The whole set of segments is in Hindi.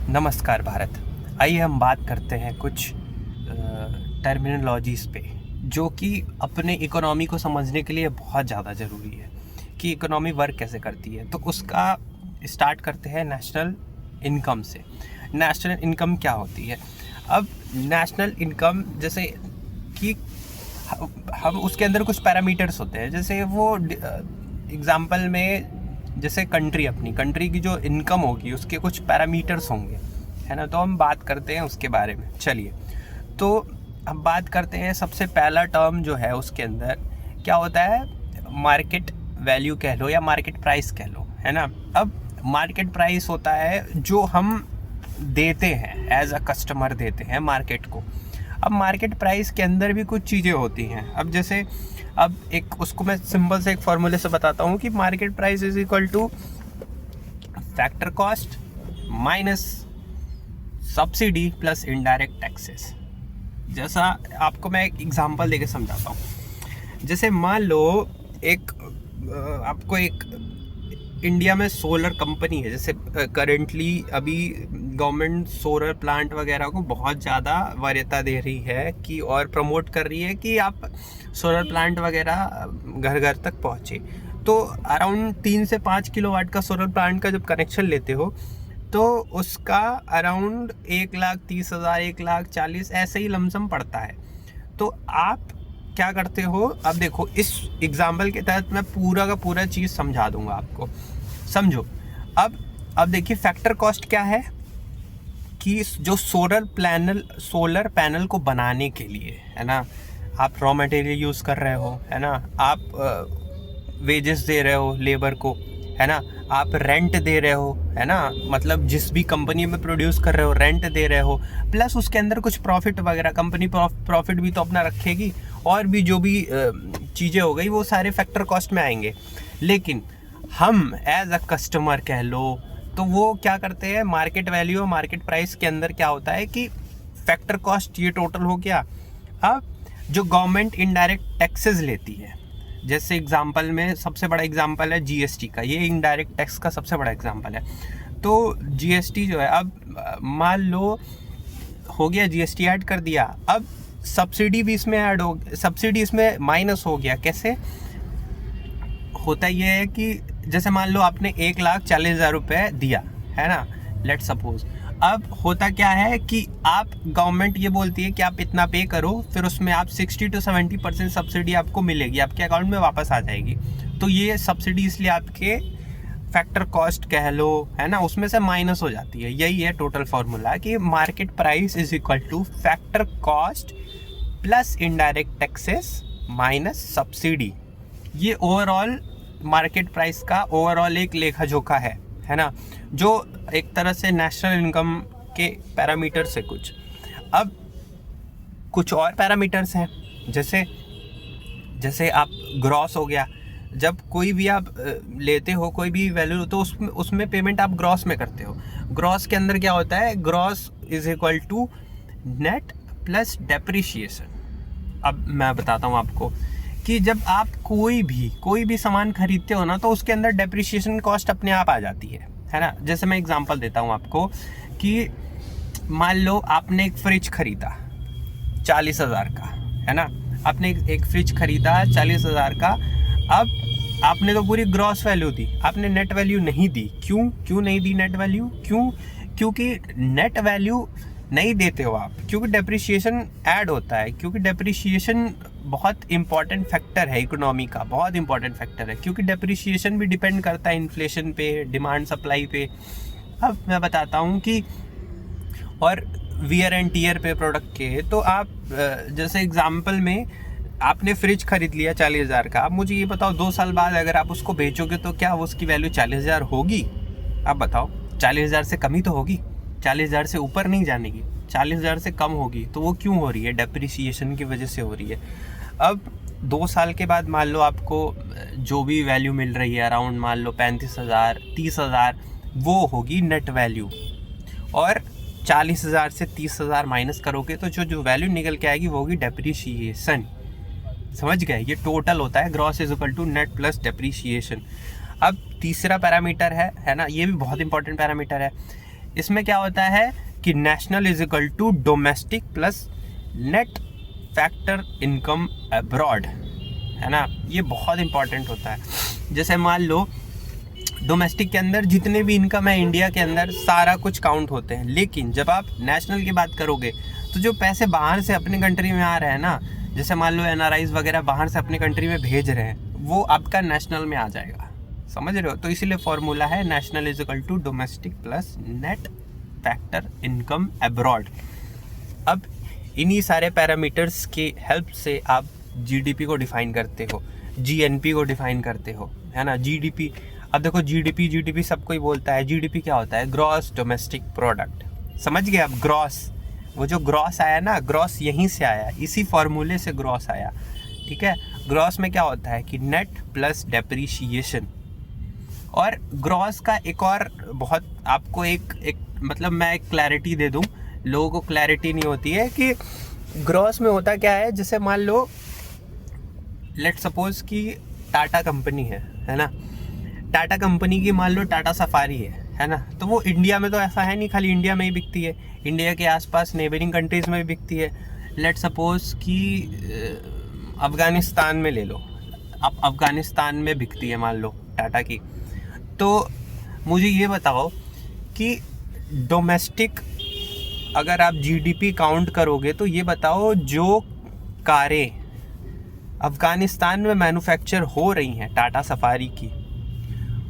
नमस्कार भारत। आइए हम बात करते हैं कुछ टर्मिनोलॉजीज़ पे जो कि अपने इकोनॉमी को समझने के लिए बहुत ज़्यादा ज़रूरी है कि इकोनॉमी वर्क कैसे करती है। तो उसका स्टार्ट करते हैं नेशनल इनकम से। नेशनल इनकम क्या होती है? अब नेशनल इनकम जैसे कि हम उसके अंदर कुछ पैरामीटर्स होते हैं, जैसे वो एग्ज़ाम्पल में जैसे अपनी कंट्री की जो इनकम होगी उसके कुछ पैरामीटर्स होंगे, है ना। तो हम बात करते हैं उसके बारे में। चलिए, तो हम बात करते हैं। सबसे पहला टर्म जो है उसके अंदर क्या होता है, मार्केट वैल्यू कह लो या मार्केट प्राइस कह लो, है ना। अब मार्केट प्राइस होता है जो हम देते हैं, एज अ कस्टमर देते हैं मार्केट को। अब मार्केट प्राइस के अंदर भी कुछ चीज़ें होती हैं। अब जैसे एक उसको मैं सिंपल से एक फॉर्मूले से बताता हूँ कि market price is equal two factor cost minus subsidy plus indirect taxes. जैसा आपको मैं एक एग्जांपल देके समझाता हूँ। जैसे मान लो आपको एक इंडिया में सोलर कंपनी है, जैसे करेंटली अभी गवर्नमेंट सोलर प्लांट वगैरह को बहुत ज़्यादा वरीयता दे रही है कि और प्रमोट कर रही है कि आप सोलर प्लांट वगैरह घर घर तक पहुँचे। तो अराउंड 3 से 5 किलोवाट का सोलर प्लांट का जब कनेक्शन लेते हो तो उसका अराउंड 1,30,000 1,40,000 ऐसे ही लमसम पड़ता है। तो आप क्या करते हो, अब देखो इस एग्जाम्पल के तहत मैं पूरा का पूरा चीज़ समझा दूंगा आपको, समझो। अब देखिए फैक्टर कॉस्ट क्या है कि जो सोलर पैनल को बनाने के लिए, है ना, आप रॉ मटेरियल यूज़ कर रहे हो, है ना, आप वेजेस दे रहे हो लेबर को, है ना, आप रेंट दे रहे हो, है ना, मतलब जिस भी कंपनी में प्रोड्यूस कर रहे हो रेंट दे रहे हो, प्लस उसके अंदर कुछ प्रॉफिट वगैरह, कंपनी प्रॉफिट भी तो अपना रखेगी, और भी जो भी चीज़ें हो गई वो सारे फैक्टर कॉस्ट में आएंगे। लेकिन हम एज अ कस्टमर कह लो तो वो क्या करते हैं, मार्केट वैल्यू और मार्केट प्राइस के अंदर क्या होता है कि फैक्टर कॉस्ट ये टोटल हो गया। अब जो गवर्नमेंट इनडायरेक्ट टैक्सेस लेती है, जैसे एग्जांपल में सबसे बड़ा एग्जांपल है जीएसटी का, ये इनडायरेक्ट टैक्स का सबसे बड़ा एग्जांपल है। तो जीएसटी जो है, अब मान लो हो गया जीएसटी ऐड कर दिया, अब सब्सिडी भी इसमें ऐड हो, सब्सिडी इसमें माइनस हो गया। कैसे होता ये है कि जैसे मान लो आपने 1,40,000 रुपये दिया, है ना, लेट सपोज। अब होता क्या है कि आप गवर्नमेंट ये बोलती है कि आप इतना पे करो, फिर उसमें आप 60 to 70% सब्सिडी आपको मिलेगी, आपके अकाउंट में वापस आ जाएगी। तो ये सब्सिडी इसलिए आपके फैक्टर कॉस्ट कह लो, है ना, उसमें से माइनस हो जाती है। यही है टोटल फार्मूला कि market price is equal two factor cost plus indirect taxes minus subsidy. ये ओवरऑल मार्केट प्राइस का ओवरऑल एक लेखा जोखा है ना, जो एक तरह से नेशनल इनकम के पैरामीटर्स है कुछ। अब कुछ और पैरामीटर्स हैं, जैसे आप ग्रॉस हो गया, जब कोई भी आप लेते हो कोई भी वैल्यू तो उसमें पेमेंट आप ग्रॉस में करते हो। ग्रॉस के अंदर क्या होता है, gross is equal to net plus depreciation. अब मैं बताता हूँ आपको कि जब आप कोई भी सामान खरीदते हो ना तो उसके अंदर डेप्रिशिएशन कॉस्ट अपने आप आ जाती है ना। जैसे मैं एग्जांपल देता हूँ आपको कि मान लो आपने एक फ्रिज खरीदा 40,000 का, है ना, आपने एक फ्रिज खरीदा 40,000 का। अब आपने तो पूरी ग्रॉस वैल्यू दी, आपने नेट वैल्यू नहीं दी। क्यों नहीं दी नेट वैल्यू? क्योंकि नेट वैल्यू नहीं देते हो आप, क्योंकि डेप्रिशिएशन ऐड होता है, क्योंकि डेप्रिशिएशन बहुत इंपॉर्टेंट फैक्टर है इकोनॉमी का, बहुत इंपॉर्टेंट फैक्टर है, क्योंकि डेप्रिशिएशन भी डिपेंड करता है इन्फ्लेशन पे, डिमांड सप्लाई पे। अब मैं बताता हूँ कि और वियर एंड टीयर पे प्रोडक्ट के, तो आप जैसे एग्जांपल में आपने फ्रिज खरीद लिया 40,000 का। अब मुझे ये बताओ 2 साल बाद अगर आप उसको बेचोगे तो क्या उसकी वैल्यू 40,000 होगी? आप बताओ, 40,000 से कम ही तो होगी, 40,000 से ऊपर नहीं जानेगी, 40,000 से कम होगी। तो वो क्यों हो रही है? डेप्रिसिएशन की वजह से हो रही है। अब 2 साल के बाद मान लो आपको जो भी वैल्यू मिल रही है अराउंड मान लो 35,000 30,000, वो होगी नेट वैल्यू, और 40,000 से 30,000 माइनस करोगे तो जो वैल्यू निकल के आएगी वो होगी डेप्रिसिएशन। समझ गए? ये टोटल होता है gross is equal to net plus depreciation. अब तीसरा पैरामीटर है ना, ये भी बहुत इंपॉर्टेंट पैरामीटर है। इसमें क्या होता है कि national is equal to domestic plus net factor income abroad, है ना। ये बहुत इंपॉर्टेंट होता है। जैसे मान लो डोमेस्टिक के अंदर जितने भी इनकम है इंडिया के अंदर सारा कुछ काउंट होते हैं, लेकिन जब आप नेशनल की बात करोगे तो जो पैसे बाहर से अपने कंट्री में आ रहे हैं ना, जैसे मान लो NRIs वगैरह बाहर से अपने कंट्री में भेज रहे हैं, वो आपका नेशनल में आ जाएगा, समझ रहे हो। तो इसीलिए फॉर्मूला है national is equal to domestic plus net factor income abroad. अब इन्हीं सारे पैरामीटर्स की हेल्प से आप GDP को डिफाइन करते हो, GNP को डिफाइन करते हो, है ना। GDP, अब देखो GDP सब कोई बोलता है। GDP क्या होता है? ग्रॉस डोमेस्टिक प्रोडक्ट, समझ गए आप। ग्रॉस, वो जो ग्रॉस आया ना, ग्रॉस यहीं से आया, इसी फॉर्मूले से ग्रॉस आया, ठीक है। ग्रॉस में क्या होता है कि नेट प्लस डेप्रीशिएशन। और ग्रॉस का एक और बहुत आपको एक मतलब मैं एक क्लैरिटी दे दूं, लोगों को क्लैरिटी नहीं होती है कि ग्रॉस में होता क्या है। जैसे मान लो लेट सपोज कि टाटा कंपनी है ना। टाटा कंपनी की मान लो टाटा सफारी है ना। तो वो इंडिया में तो ऐसा है नहीं खाली इंडिया में ही बिकती है, इंडिया के आसपास नेबरिंग कंट्रीज़ में भी बिकती है। लेट सपोज कि अफ़गानिस्तान में ले लो, अब अफ़गानिस्तान में बिकती है मान लो टाटा की। तो मुझे ये बताओ कि डोमेस्टिक अगर आप GDP काउंट करोगे तो ये बताओ जो कारें अफ़गानिस्तान में मैन्युफैक्चर हो रही हैं टाटा सफारी की,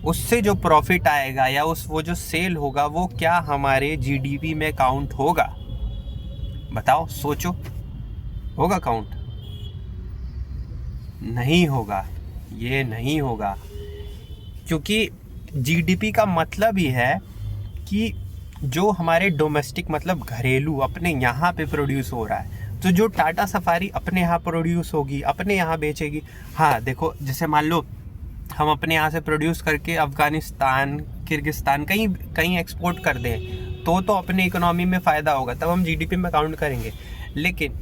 उससे जो प्रॉफिट आएगा या वो जो सेल होगा वो क्या हमारे GDP में काउंट होगा? बताओ, सोचो, होगा काउंट? नहीं होगा, ये नहीं होगा, क्योंकि GDP का मतलब ही है कि जो हमारे डोमेस्टिक मतलब घरेलू अपने यहाँ पे प्रोड्यूस हो रहा है। तो जो टाटा सफारी अपने यहाँ प्रोड्यूस होगी, अपने यहाँ बेचेगी। हाँ देखो, जैसे मान लो हम अपने यहाँ से प्रोड्यूस करके अफ़गानिस्तान, किर्गिस्तान कहीं एक्सपोर्ट कर दें तो अपने इकोनॉमी में फ़ायदा होगा, तब हम GDP में काउंट करेंगे। लेकिन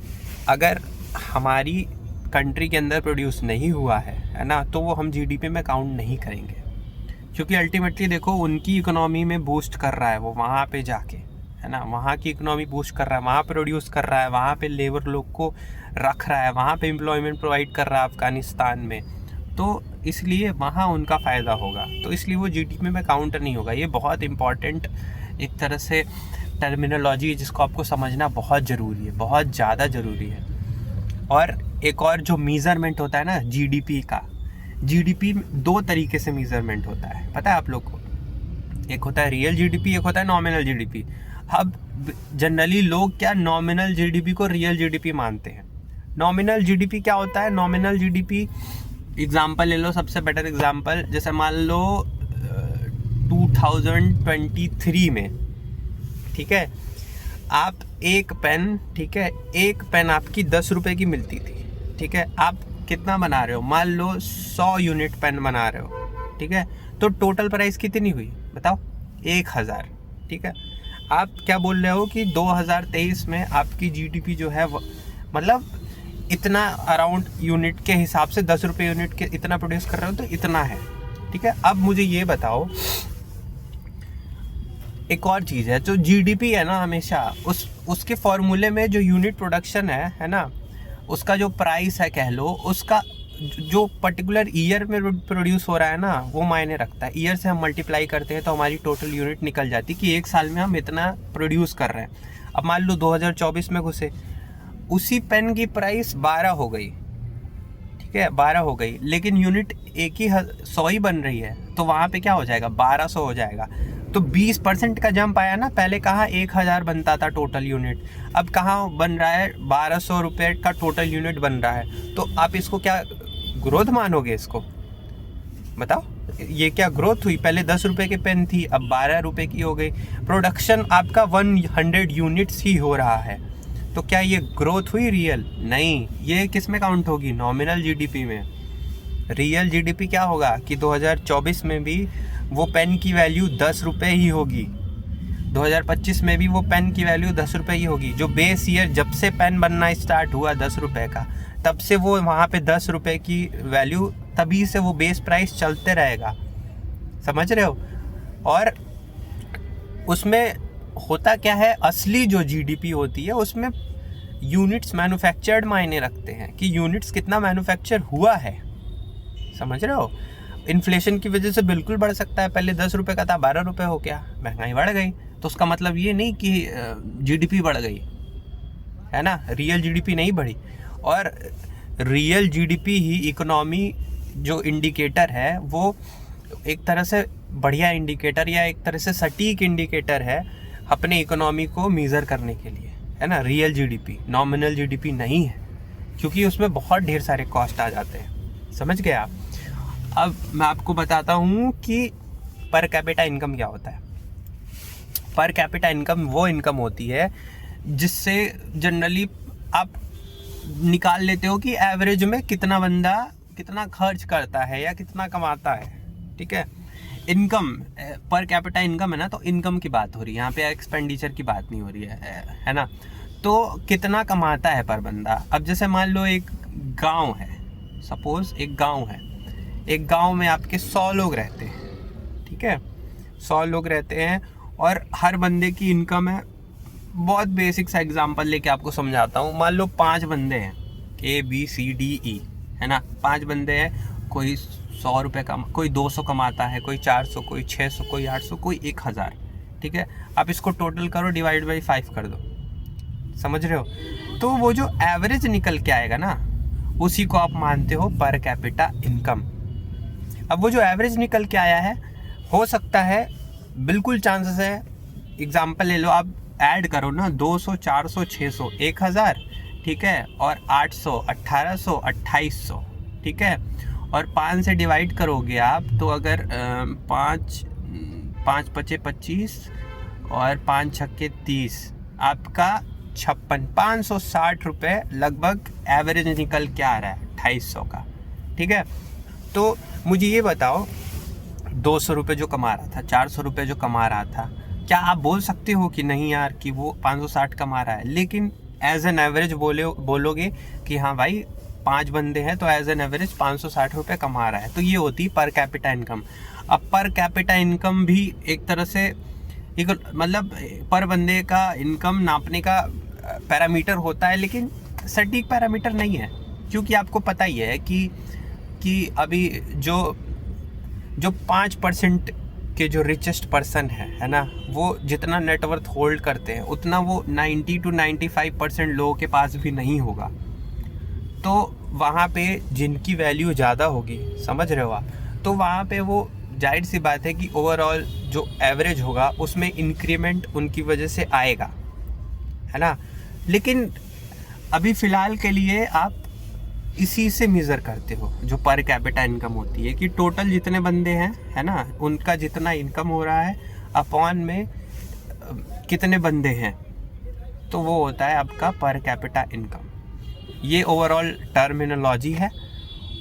अगर हमारी कंट्री के अंदर प्रोड्यूस नहीं हुआ है ना, तो वो हम GDP में काउंट नहीं करेंगे, क्योंकि अल्टीमेटली देखो उनकी इकोनॉमी में बूस्ट कर रहा है वो वहाँ पे जाके, है ना। वहाँ की इकोनॉमी बूस्ट कर रहा है, वहाँ प्रोड्यूस कर रहा है, वहाँ पे लेबर लोग को रख रहा है, वहाँ पे एम्प्लॉयमेंट प्रोवाइड कर रहा है अफ़गानिस्तान में, तो इसलिए वहाँ उनका फ़ायदा होगा, तो इसलिए वो GDP में काउंट नहीं होगा। ये बहुत इम्पॉर्टेंट एक तरह से टर्मिनोलॉजी है जिसको आपको समझना बहुत ज़रूरी है, बहुत ज़्यादा ज़रूरी है। और एक और जो मीज़रमेंट होता है ना GDP का, GDP दो तरीके से मीज़रमेंट होता है, पता है आप लोग को। एक होता है रियल GDP, एक होता है नॉमिनल GDP। अब जनरली लोग क्या नॉमिनल GDP को रियल GDP मानते हैं। नॉमिनल GDP क्या होता है? नॉमिनल GDP एग्जाम्पल ले लो, सबसे बेटर एग्जाम्पल, जैसे मान लो 2023 में, ठीक है, आप एक पेन, ठीक है, एक पेन आपकी 10 रुपये की मिलती थी, ठीक है। आप कितना बना रहे हो? मान लो 100 यूनिट पेन बना रहे हो, ठीक है। तो टोटल प्राइस कितनी हुई बताओ? 1000, ठीक है। आप क्या बोल रहे हो कि 2023 में आपकी GDP जो है मतलब इतना अराउंड यूनिट के हिसाब से 10 रुपये यूनिट के इतना प्रोड्यूस कर रहे हो, तो इतना है, ठीक है। अब मुझे ये बताओ, एक और चीज़ है, जो GDP है ना, हमेशा उसके फॉर्मूले में जो यूनिट प्रोडक्शन है ना, उसका जो प्राइस है कह लो, उसका जो पर्टिकुलर ईयर में प्रोड्यूस हो रहा है ना, वो मायने रखता है। ईयर से हम मल्टीप्लाई करते हैं तो हमारी टोटल यूनिट निकल जाती है कि एक साल में हम इतना प्रोड्यूस कर रहे हैं। अब मान लो 2024 में घुसे, उसी पेन की प्राइस 12 हो गई, ठीक है, 12 हो गई, लेकिन यूनिट एक ही 100 ही बन रही है, तो वहाँ पे क्या हो जाएगा? 1200 हो जाएगा। तो 20% का जंप आया ना। पहले कहाँ 1000 बनता था टोटल यूनिट, अब कहाँ बन रहा है? 1200 रुपये का टोटल यूनिट बन रहा है। तो आप इसको क्या ग्रोथ मानोगे? इसको बताओ, ये क्या ग्रोथ हुई? पहले 10 रुपये की पेन थी, अब 12 रुपये की हो गई। प्रोडक्शन आपका 100 यूनिट्स ही हो रहा है, तो क्या ये ग्रोथ हुई रियल? नहीं। ये किस में काउंट होगी? नॉमिनल GDP में। रियल GDP क्या होगा कि 2024 में भी वो पेन की वैल्यू 10 रुपये ही होगी, 2025 में भी वो पेन की वैल्यू 10 रुपये ही होगी। जो बेस ईयर जब से पेन बनना स्टार्ट हुआ 10 रुपये का, तब से वो वहाँ पे 10 रुपये की वैल्यू, तभी से वो बेस प्राइस चलते रहेगा, समझ रहे हो। और उसमें होता क्या है, असली जो जीडीपी होती है उसमें यूनिट्स मैन्युफैक्चर्ड मायने रखते हैं कि यूनिट्स कितना मैन्युफैक्चर हुआ है, समझ रहे हो। इन्फ्लेशन की वजह से बिल्कुल बढ़ सकता है, पहले 10 रुपये का था 12 रुपये हो गया, महंगाई बढ़ गई, तो उसका मतलब ये नहीं कि जीडीपी बढ़ गई, है ना, रियल जीडीपी नहीं बढ़ी। और रियल जीडीपी ही इकोनॉमी जो इंडिकेटर है वो एक तरह से बढ़िया इंडिकेटर या एक तरह से सटीक इंडिकेटर है अपने इकोनॉमी को मेज़र करने के लिए, है ना। रियल जीडीपी, नॉमिनल जीडीपी नहीं है, क्योंकि उसमें बहुत ढेर सारे कॉस्ट आ जाते हैं, समझ गए आप। अब मैं आपको बताता हूँ कि पर कैपिटा इनकम क्या होता है। पर कैपिटा इनकम वो इनकम होती है जिससे जनरली आप निकाल लेते हो कि एवरेज में कितना बंदा कितना खर्च करता है या कितना कमाता है, ठीक है। इनकम, पर कैपिटा इनकम है ना, तो इनकम की बात हो रही है यहाँ पे, एक्सपेंडिचर की बात नहीं हो रही है ना। तो कितना कमाता है पर बंदा। अब जैसे मान लो एक गांव है, सपोज एक गांव है, एक गांव में आपके 100 लोग रहते हैं, ठीक है, 100 लोग रहते हैं और हर बंदे की इनकम है, बहुत बेसिक सा एग्जांपल लेके आपको समझाता हूँ। मान लो 5 बंदे हैं, ABCDE, है ना, 5 बंदे हैं, कोई 100 रुपये कोई 200 कमाता है, कोई 400, कोई 600, कोई 800, कोई 1000, ठीक है। आप इसको टोटल करो, डिवाइड बाई 5 कर दो, समझ रहे हो। तो वो जो एवरेज निकल के आएगा ना, उसी को आप मानते हो पर कैपिटा इनकम। अब वो जो एवरेज निकल के आया है, हो सकता है, बिल्कुल चांसेस है, एग्जांपल ले लो, आप ऐड करो ना, 200, 400, 600, 1000, ठीक है, और 800, 1800, 2800, ठीक है, और 5 से डिवाइड करोगे आप, तो अगर 5 पचे 25 और 5 छक्के 30, आपका 560 रुपये लगभग एवरेज निकल के आ रहा है 2800 का, ठीक है। तो मुझे ये बताओ, 200 रुपये जो कमा रहा था, 400 रुपये जो कमा रहा था, क्या आप बोल सकते हो कि नहीं यार कि वो 560 कमा रहा है। लेकिन एज एन एवरेज बोलोगे कि हाँ भाई 5 बंदे हैं तो एज एन एवरेज 560 रुपये कमा रहा है, तो ये होती पर कैपिटा इनकम। अब पर कैपिटा इनकम भी एक तरह से मतलब पर बंदे का इनकम नापने का पैरामीटर होता है, लेकिन सटीक पैरामीटर नहीं है, क्योंकि आपको पता ही है कि अभी जो 5% के जो रिचेस्ट पर्सन है ना, वो जितना नेटवर्थ होल्ड करते हैं उतना वो 90 to 95% लोगों के पास भी नहीं होगा। तो वहाँ पे जिनकी वैल्यू ज़्यादा होगी, समझ रहे हो आप, तो वहाँ पे वो जाहिर सी बात है कि ओवरऑल जो एवरेज होगा उसमें इंक्रीमेंट उनकी वजह से आएगा, है ना। लेकिन अभी फ़िलहाल के लिए आप इसी से मेज़र करते हो, जो पर कैपिटा इनकम होती है, कि टोटल जितने बंदे हैं, है ना, उनका जितना इनकम हो रहा है अपॉन में कितने बंदे हैं, तो वो होता है आपका पर कैपिटा इनकम। ये ओवरऑल टर्मिनोलॉजी है।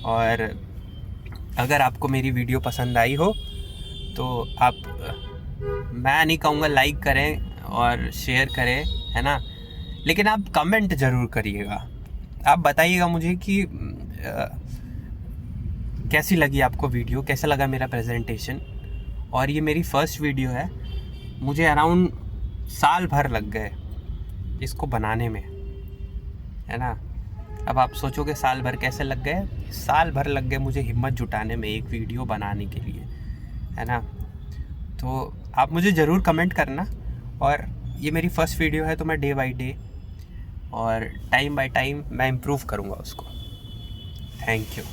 और अगर आपको मेरी वीडियो पसंद आई हो तो आप, मैं नहीं कहूँगा लाइक करें और शेयर करें, है ना, लेकिन आप कमेंट ज़रूर करिएगा। आप बताइएगा मुझे कि कैसी लगी आपको वीडियो, कैसा लगा मेरा प्रेजेंटेशन। और ये मेरी फर्स्ट वीडियो है, मुझे अराउंड साल भर लग गए इसको बनाने में, है ना। अब आप सोचोगे साल भर कैसे लग गए, साल भर लग गए मुझे हिम्मत जुटाने में एक वीडियो बनाने के लिए, है ना। तो आप मुझे ज़रूर कमेंट करना। और ये मेरी फर्स्ट वीडियो है, तो मैं डे बाय डे और टाइम बाय टाइम मैं इम्प्रूव करूँगा उसको। Thank you.